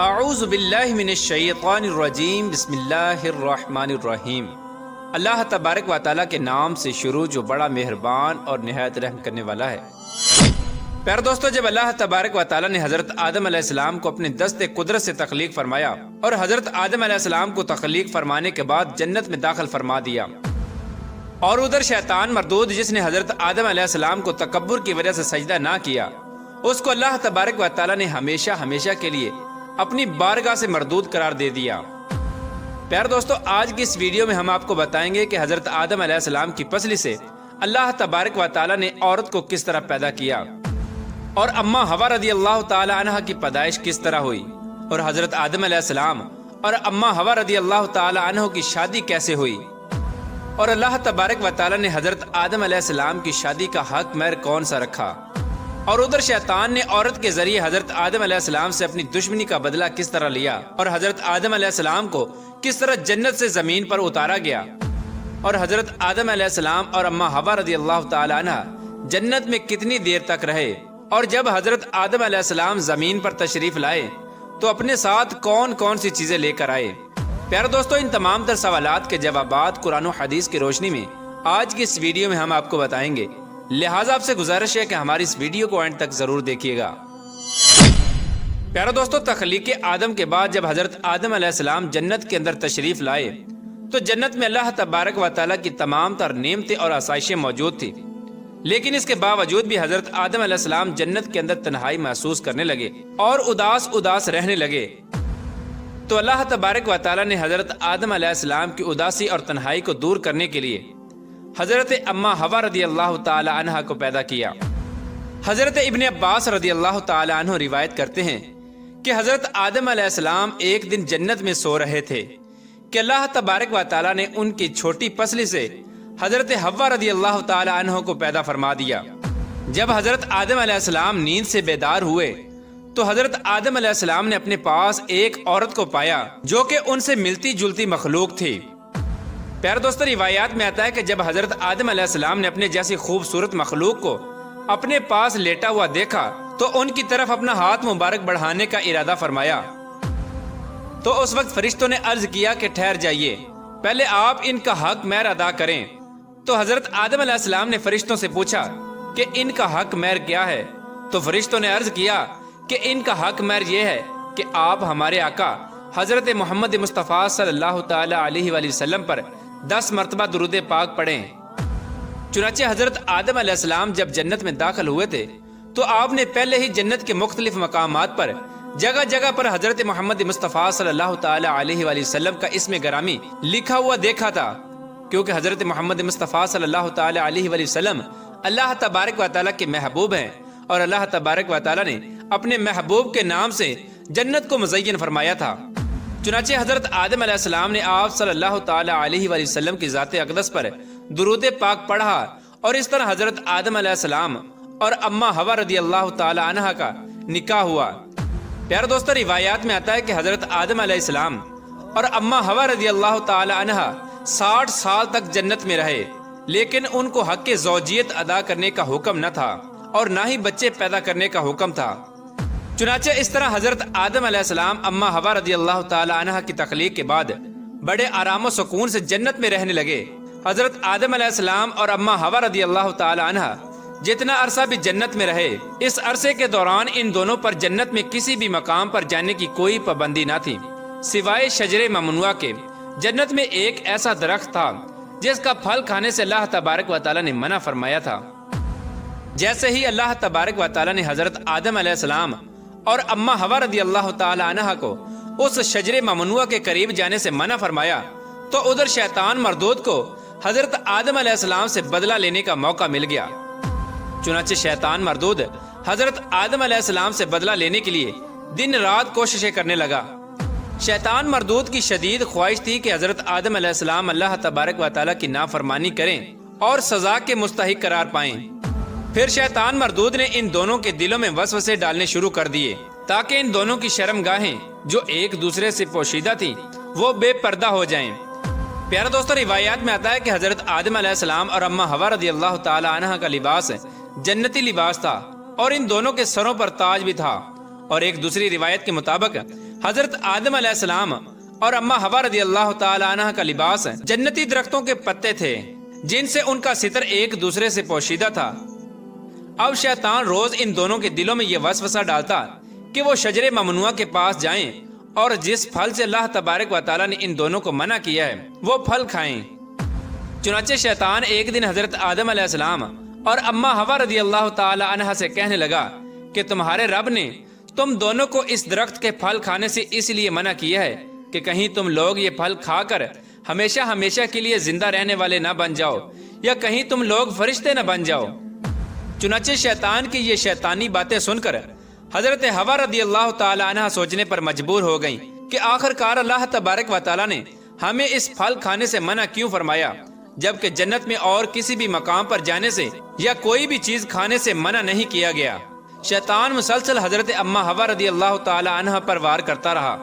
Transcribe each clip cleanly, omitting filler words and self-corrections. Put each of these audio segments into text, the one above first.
اعوذ باللہ من الشیطان الرجیم بسم اللہ الرحمن الرحیم۔ اللہ تبارک و تعالیٰ کے نام سے شروع جو بڑا مہربان اور نہایت رحم کرنے والا ہے۔ پیارے دوستو، جب اللہ تبارک و تعالیٰ نے حضرت آدم علیہ السلام کو اپنے دست قدرت سے تخلیق فرمایا اور حضرت آدم علیہ السلام کو تخلیق فرمانے کے بعد جنت میں داخل فرما دیا، اور ادھر شیطان مردود جس نے حضرت آدم علیہ السلام کو تکبر کی وجہ سے سجدہ نہ کیا، اس کو اللہ تبارک و تعالیٰ نے ہمیشہ کے لیے اپنی بارگاہ سے مردود قرار دے دیا۔ پیارے دوستو، آج کی اس ویڈیو میں ہم آپ کو بتائیں گے کہ حضرت آدم علیہ السلام کی پسلی سے اللہ تبارک و تعالیٰ نے عورت کو کس طرح پیدا کیا، اور اماں حوا رضی اللہ تعالی عنہ کی پیدائش کس طرح ہوئی، اور حضرت آدم علیہ السلام اور اماں حوا رضی اللہ تعالی عنہ کی شادی کیسے ہوئی، اور اللہ تبارک و تعالیٰ نے حضرت آدم علیہ السلام کی شادی کا حق مہر کون سا رکھا، اور ادھر شیطان نے عورت کے ذریعے حضرت آدم علیہ السلام سے اپنی دشمنی کا بدلہ کس طرح لیا، اور حضرت آدم علیہ السلام کو کس طرح جنت سے زمین پر اتارا گیا، اور حضرت آدم علیہ السلام اور اماں حوا رضی اللہ تعالی عنہ جنت میں کتنی دیر تک رہے، اور جب حضرت آدم علیہ السلام زمین پر تشریف لائے تو اپنے ساتھ کون کون سی چیزیں لے کر آئے۔ پیارے دوستو، ان تمام تر سوالات کے جوابات قرآن و حدیث کی روشنی میں آج کی اس ویڈیو میں ہم آپ کو بتائیں گے، لہٰذا آپ سے گزارش ہے کہ ہماری اس ویڈیو کو اینڈ تک ضرور دیکھیے گا۔ پیارے دوستو، تخلیق آدم کے بعد جب حضرت آدم علیہ السلام جنت کے اندر تشریف لائے تو جنت میں اللہ تبارک و تعالیٰ کی تمام تر نعمتیں اور آسائشیں موجود تھی، لیکن اس کے باوجود بھی حضرت آدم علیہ السلام جنت کے اندر تنہائی محسوس کرنے لگے اور اداس رہنے لگے۔ تو اللہ تبارک و تعالیٰ نے حضرت آدم علیہ السلام کی اداسی اور تنہائی کو دور کرنے کے لیے حضرت اماں حوا رضی اللہ تعالی عنہ کو پیدا کیا۔ حضرت ابن عباس رضی اللہ تعالی عنہ روایت کرتے ہیں کہ حضرت آدم علیہ السلام ایک دن جنت میں سو رہے تھے کہ اللہ تبارک و تعالیٰ نے ان کی چھوٹی پسلی سے حضرت حوا رضی اللہ تعالی عنہ کو پیدا فرما دیا۔ جب حضرت آدم علیہ السلام نیند سے بیدار ہوئے تو حضرت آدم علیہ السلام نے اپنے پاس ایک عورت کو پایا جو کہ ان سے ملتی جلتی مخلوق تھی۔ پیارے دوستو، روایات میں آتا ہے کہ جب حضرت آدم علیہ السلام نے اپنے جیسی خوبصورت مخلوق کو اپنے پاس لیٹا ہوا دیکھا تو ان کی طرف اپنا ہاتھ مبارک بڑھانے کا ارادہ فرمایا، تو اس وقت فرشتوں نے عرض کیا کہ ٹھہر جائیے، پہلے آپ ان کا حق مہر ادا کریں۔ تو حضرت آدم علیہ السلام نے فرشتوں سے پوچھا کہ ان کا حق مہر کیا ہے، تو فرشتوں نے عرض کیا کہ ان کا حق مہر یہ ہے کہ آپ ہمارے آقا حضرت محمد مصطفیٰ صلی اللہ تعالی علیہ وآلہ وسلم پر 10 مرتبہ درود پاک پڑھیں۔ چنانچہ حضرت آدم علیہ السلام جب جنت میں داخل ہوئے تھے تو آپ نے پہلے ہی جنت کے مختلف مقامات پر جگہ جگہ پر حضرت محمد مصطفیٰ صلی اللہ تعالی علیہ وآلہ وسلم کا اسم گرامی لکھا ہوا دیکھا تھا، کیونکہ حضرت محمد مصطفیٰ صلی اللہ تعالی علیہ وآلہ وسلم اللہ تبارک و تعالیٰ کے محبوب ہیں، اور اللہ تبارک و تعالیٰ نے اپنے محبوب کے نام سے جنت کو مزین فرمایا تھا۔ چنانچہ حضرت آدم علیہ السلام نے آپ صلی اللہ تعالی علیہ وآلہ وسلم کی ذات اقدس پر درود پاک پڑھا، اور اس طرح حضرت آدم علیہ السلام اور اماں حوا رضی اللہ تعالی عنہ کا نکاح ہوا۔ پیارے دوستو، روایات میں آتا ہے کہ حضرت آدم علیہ السلام اور اماں حوا رضی اللہ تعالی عنہ 60 سال تک جنت میں رہے، لیکن ان کو حق زوجیت ادا کرنے کا حکم نہ تھا اور نہ ہی بچے پیدا کرنے کا حکم تھا۔ چنانچہ اس طرح حضرت آدم علیہ السلام اماں حوا رضی اللہ تعالی عنہ کی تخلیق کے بعد بڑے آرام و سکون سے جنت میں رہنے لگے۔ حضرت آدم علیہ السلام اور اماں حوا رضی اللہ تعالی عنہ جتنا عرصہ بھی جنت میں رہے، اس عرصے کے دوران ان دونوں پر جنت میں کسی بھی مقام پر جانے کی کوئی پابندی نہ تھی، سوائے شجر ممنوعہ کے۔ جنت میں ایک ایسا درخت تھا جس کا پھل کھانے سے اللہ تبارک و تعالیٰ نے منع فرمایا تھا۔ جیسے ہی اللہ تبارک و تعالیٰ نے حضرت آدم علیہ السلام اور اماں حوا رضی اللہ تعالی عنہ کو اس شجر ممنوعہ کے قریب جانے سے منع فرمایا تو ادھر شیطان مردود کو حضرت آدم علیہ السلام سے بدلہ لینے کا موقع مل گیا۔ چنانچہ شیطان مردود حضرت آدم علیہ السلام سے بدلہ لینے کے لیے دن رات کوششیں کرنے لگا۔ شیطان مردود کی شدید خواہش تھی کہ حضرت آدم علیہ السلام اللہ تبارک و تعالیٰ کی نافرمانی کریں اور سزا کے مستحق قرار پائیں۔ پھر شیطان مردود نے ان دونوں کے دلوں میں وسوسے ڈالنے شروع کر دیے تاکہ ان دونوں کی شرم گاہیں جو ایک دوسرے سے پوشیدہ تھی وہ بے پردہ ہو جائیں۔ پیارے دوستو، روایات میں آتا ہے کہ حضرت آدم علیہ السلام اور اماں حوا رضی اللہ تعالی عنہ کا لباس جنتی لباس تھا، اور ان دونوں کے سروں پر تاج بھی تھا، اور ایک دوسری روایت کے مطابق حضرت آدم علیہ السلام اور اماں حوا رضی اللہ تعالی عنہ کا لباس جنتی درختوں کے پتے تھے جن سے ان کا ستر ایک دوسرے سے پوشیدہ تھا۔ اب شیطان روز ان دونوں کے دلوں میں یہ وسوسہ ڈالتا کہ وہ شجر ممنوعہ کے پاس جائیں اور جس پھل سے اللہ تبارک و تعالیٰ نے ان دونوں کو منع کیا ہے وہ پھل کھائیں۔ چنانچہ شیطان ایک دن حضرت آدم علیہ السلام اور اماں حوا رضی اللہ تعالی عنہ سے کہنے لگا کہ تمہارے رب نے تم دونوں کو اس درخت کے پھل کھانے سے اس لیے منع کیا ہے کہ کہیں تم لوگ یہ پھل کھا کر ہمیشہ ہمیشہ کے لیے زندہ رہنے والے نہ بن جاؤ یا کہیں تم لوگ فرشتے نہ بن جاؤ۔ چنانچہ شیطان کی یہ شیطانی باتیں سن کر حضرت حوا رضی اللہ تعالی عنہ سوچنے پر مجبور ہو گئیں کہ آخر کار اللہ تبارک و تعالیٰ نے ہمیں اس پھل کھانے سے منع کیوں فرمایا، جبکہ جنت میں اور کسی بھی مقام پر جانے سے یا کوئی بھی چیز کھانے سے منع نہیں کیا گیا۔ شیطان مسلسل حضرت اماں حوا رضی اللہ تعالی عنہ پر وار کرتا رہا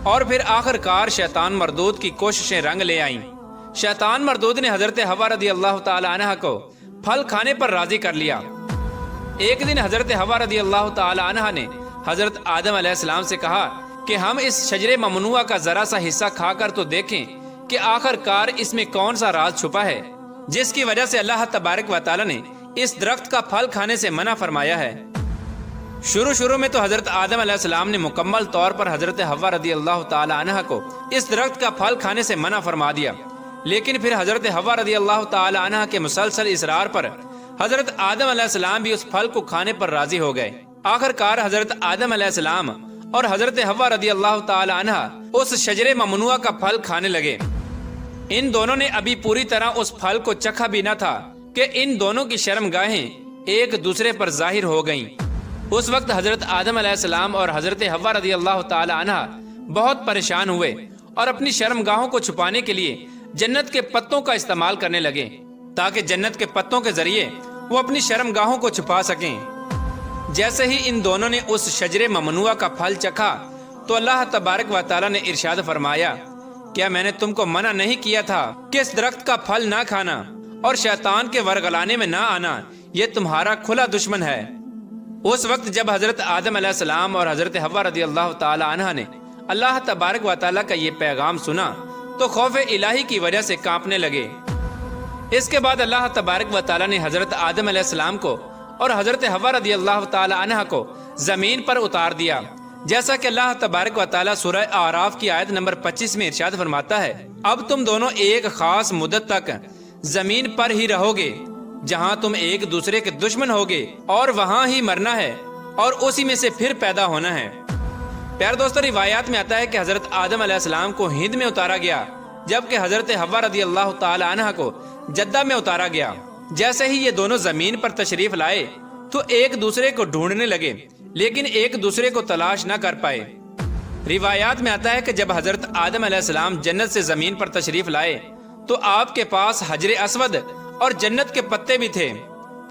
اور پھر آخر کار شیطان مردود کی کوششیں رنگ لے آئیں۔ شیطان مردود نے حضرت حوا رضی اللہ تعالی عنہ کو پھل کھانے پر راضی کر لیا۔ ایک دن حضرت حوا رضی اللہ تعالی عنہ نے حضرت آدم علیہ السلام سے کہا کہ ہم اس شجر ممنوعہ کا ذرا سا حصہ کھا کر تو دیکھیں کہ آخر کار اس میں کون سا راز چھپا ہے جس کی وجہ سے اللہ تبارک و تعالیٰ نے اس درخت کا پھل کھانے سے منع فرمایا ہے۔ شروع میں تو حضرت آدم علیہ السلام نے مکمل طور پر حضرت حوا رضی اللہ تعالی عنہ کو اس درخت کا پھل کھانے سے منع فرما دیا، لیکن پھر حضرت حوا رضی اللہ تعالی عنہ کے مسلسل اصرار پر حضرت آدم علیہ السلام بھی اس پھل کو کھانے پر راضی ہو گئے۔ آخر کار حضرت آدم علیہ السلام اور حضرت حوا رضی اللہ تعالی عنہ اس شجر ممنوعہ کا پھل کھانے لگے۔ ان دونوں نے ابھی پوری طرح اس پھل کو چکھا بھی نہ تھا کہ ان دونوں کی شرمگاہیں ایک دوسرے پر ظاہر ہو گئیں۔ اس وقت حضرت آدم علیہ السلام اور حضرت حوا رضی اللہ تعالی عنہ بہت پریشان ہوئے اور اپنی شرمگاہوں کو چھپانے کے لیے جنت کے پتوں کا استعمال کرنے لگے تاکہ جنت کے پتوں کے ذریعے وہ اپنی شرمگاہوں کو چھپا سکیں۔ جیسے ہی ان دونوں نے اس شجر ممنوعہ کا پھل چکھا تو اللہ تبارک و تعالیٰ نے ارشاد فرمایا، کیا میں نے تم کو منع نہیں کیا تھا کہ اس درخت کا پھل نہ کھانا اور شیطان کے ورگلانے میں نہ آنا؟ یہ تمہارا کھلا دشمن ہے۔ اس وقت جب حضرت آدم علیہ السلام اور حضرت حوا رضی اللہ تعالی عنہ نے اللہ تبارک و تعالیٰ کا یہ پیغام سنا تو خوف الہی کی وجہ سے کانپنے لگے۔ اس کے بعد اللہ تبارک و تعالیٰ نے حضرت آدم علیہ السلام کو اور حضرت حوا رضی اللہ تعالی عنہ کو زمین پر اتار دیا، جیسا کہ اللہ تبارک و تعالیٰ سورہ اعراف کی آیت نمبر 25 میں ارشاد فرماتا ہے، اب تم دونوں ایک خاص مدت تک زمین پر ہی رہو گے جہاں تم ایک دوسرے کے دشمن ہوگے اور وہاں ہی مرنا ہے اور اسی میں سے پھر پیدا ہونا ہے۔ پیارے دوستو، روایات میں آتا ہے کہ حضرت آدم علیہ السلام کو ہند میں اتارا گیا جبکہ حضرت حوا رضی اللہ تعالی عنہ کو جدہ میں اتارا گیا۔ جیسے ہی یہ دونوں زمین پر تشریف لائے تو ایک دوسرے کو ڈھونڈنے لگے لیکن ایک دوسرے کو تلاش نہ کر پائے۔ روایات میں آتا ہے کہ جب حضرت آدم علیہ السلام جنت سے زمین پر تشریف لائے تو آپ کے پاس حجر اسود اور جنت کے پتے بھی تھے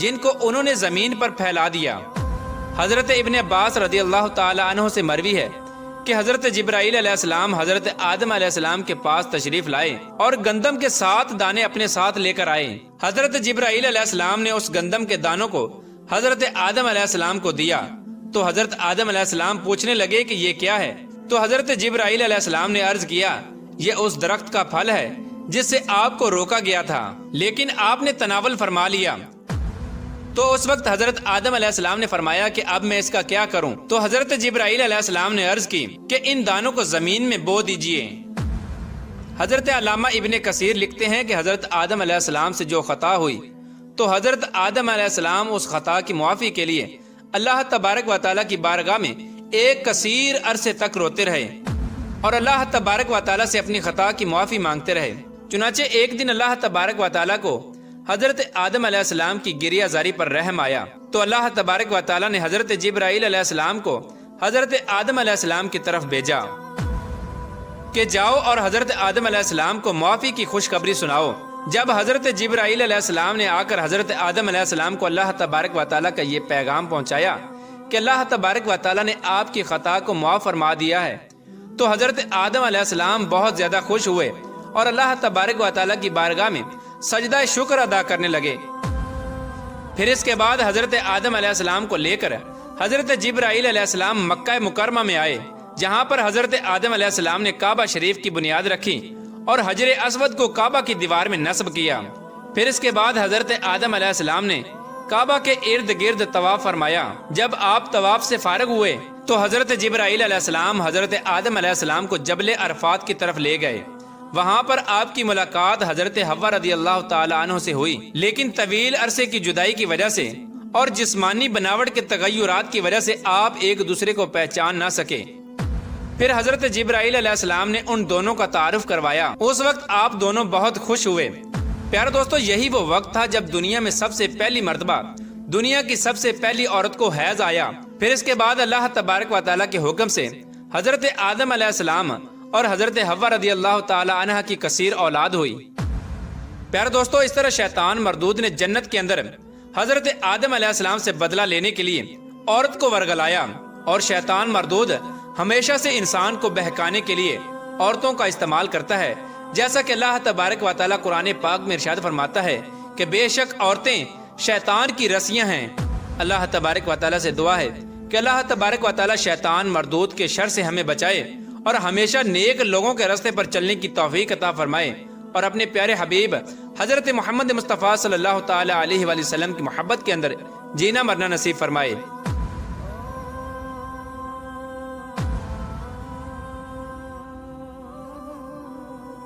جن کو انہوں نے زمین پر پھیلا دیا۔ حضرت ابن عباس رضی اللہ تعالی عنہ سے مروی ہے کہ حضرت جبرائیل علیہ السلام حضرت آدم علیہ السلام کے پاس تشریف لائے اور گندم کے 7 دانے اپنے ساتھ لے کر آئے۔ حضرت جبرائیل علیہ السلام نے اس گندم کے دانوں کو حضرت آدم علیہ السلام کو دیا تو حضرت آدم علیہ السلام پوچھنے لگے کہ یہ کیا ہے؟ تو حضرت جبرائیل علیہ السلام نے عرض کیا، یہ اس درخت کا پھل ہے جس سے آپ کو روکا گیا تھا لیکن آپ نے تناول فرما لیا۔ تو اس وقت حضرت آدم علیہ السلام نے فرمایا کہ اب میں اس کا کیا کروں؟ تو حضرت جبرائیل علیہ السلام نے عرض کی کہ ان دانوں کو زمین میں بو دیجئے۔ حضرت علامہ ابن کثیر لکھتے ہیں کہ حضرت آدم علیہ السلام سے جو خطا ہوئی تو حضرت آدم علیہ السلام اس خطا کی معافی کے لیے اللہ تبارک و تعالیٰ کی بارگاہ میں ایک کثیر عرصے تک روتے رہے اور اللہ تبارک و تعالیٰ سے اپنی خطا کی معافی مانگتے رہے۔ چنانچہ ایک دن اللہ تبارک و تعالیٰ کو حضرت آدم علیہ السلام کی گریہ زاری پر رحم آیا تو اللہ تبارک و تعالیٰ نے حضرت جبرائیل علیہ السلام کو حضرت آدم علیہ السلام کی طرف بھیجا کہ جاؤ اور حضرت آدم علیہ السلام کو معافی کی خوشخبری سناؤ۔ جب حضرت جبرائیل علیہ السلام نے آ کر حضرت آدم علیہ السلام کو اللہ تبارک و تعالیٰ کا یہ پیغام پہنچایا کہ اللہ تبارک و تعالیٰ نے آپ کی خطا کو معاف فرما دیا ہے تو حضرت آدم علیہ السلام بہت زیادہ خوش ہوئے اور اللہ تبارک و تعالیٰ کی بارگاہ میں سجدہ شکر ادا کرنے لگے۔ پھر اس کے بعد حضرت آدم علیہ السلام کو لے کر حضرت جبرائیل علیہ السلام مکہ مکرمہ میں آئے، جہاں پر حضرت آدم علیہ السلام نے کعبہ شریف کی بنیاد رکھی اور حجر اسود کو کعبہ کی دیوار میں نصب کیا۔ پھر اس کے بعد حضرت آدم علیہ السلام نے کعبہ کے ارد گرد طواف فرمایا۔ جب آپ طواف سے فارغ ہوئے تو حضرت جبرائیل علیہ السلام حضرت آدم علیہ السلام کو جبل عرفات کی طرف لے گئے۔ وہاں پر آپ کی ملاقات حضرت حوا رضی اللہ تعالی عنہ سے ہوئی، لیکن طویل عرصے کی جدائی کی وجہ سے اور جسمانی بناوٹ کے تغیرات کی وجہ سے آپ ایک دوسرے کو پہچان نہ سکے۔ پھر حضرت جبرائیل علیہ السلام نے ان دونوں کا تعارف کروایا۔ اس وقت آپ دونوں بہت خوش ہوئے۔ پیارے دوستو، یہی وہ وقت تھا جب دنیا میں سب سے پہلی مرتبہ دنیا کی سب سے پہلی عورت کو حیض آیا۔ پھر اس کے بعد اللہ تبارک و تعالیٰ کے حکم سے حضرت آدم علیہ السلام اور حضرت حوا رضی اللہ تعالی عنہ کی کثیر اولاد ہوئی۔ پیارے دوستو، اس طرح شیطان مردود نے جنت کے اندر حضرت آدم علیہ السلام سے بدلہ لینے کے لیے عورت کو ورگلایا، اور شیطان مردود ہمیشہ سے انسان کو بہکانے کے لیے عورتوں کا استعمال کرتا ہے، جیسا کہ اللہ تبارک و تعالیٰ قرآن پاک میں ارشاد فرماتا ہے کہ بے شک عورتیں شیطان کی رسیاں ہیں۔ اللہ تبارک و تعالیٰ سے دعا ہے کہ اللہ تبارک و تعالیٰ شیطان مردود کے شر سے ہمیں بچائے اور ہمیشہ نیک لوگوں کے راستے پر چلنے کی توفیق عطا فرمائے، اور اپنے پیارے حبیب حضرت محمد مصطفیٰ صلی اللہ تعالی علیہ وآلہ وسلم کی محبت کے اندر جینا مرنا نصیب فرمائے۔